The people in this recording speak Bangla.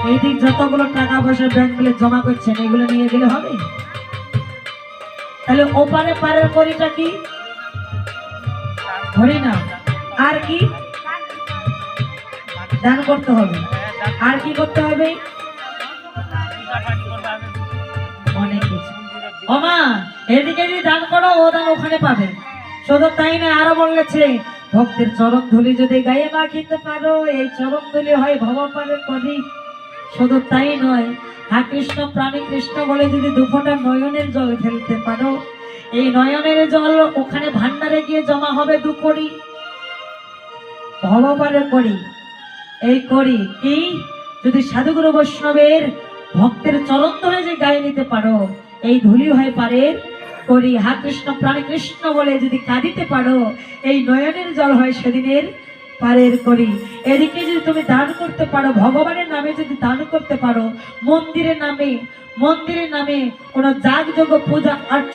এইদিক যতগুলো টাকা পয়সা ব্যাংকে জমা করছেন এগুলো নিয়ে গেলে হবে? তাহলে ওপারে পারের করিটা কি? হরি না, আর কি? দান করতে হবে। আর কি করতে হবে? অনেক কিছু। ওমা, এদিকে যদি দান করো ও দান ওখানে পাবে। শুধু তাই না, আরো বলেছে ভক্তের চরণ ধুলি যদি গায়ে মাখিতে পারো এই চরণ ধুলি হয় ভবপারের করি। শুধু তাই নয়, হা কৃষ্ণ প্রাণী কৃষ্ণ বলে যদি দুফোঁটা নয়নের জল ফেলতে পারো এই নয়নের জল ওখানে ভান্ডারে গিয়ে জমা হবে 2 কোটি ভবপারের করি। এই করি কি যদি সাধুগুরু বৈষ্ণবের ভক্তের চরণ ধরে যে গায়ে নিতে পারো এই ধুলি হয় পারের করি। হা কৃষ্ণ প্রাণী কৃষ্ণ বলে যদি কাঁদিতে পারো এই নয়নের জল হয় সেদিনের পারের করি। এদিকে যদি তুমি দান করতে পারো, ভগবানের নামে যদি দান করতে পারো, মন্দিরের নামে কোন যাগযজ্ঞ পূজা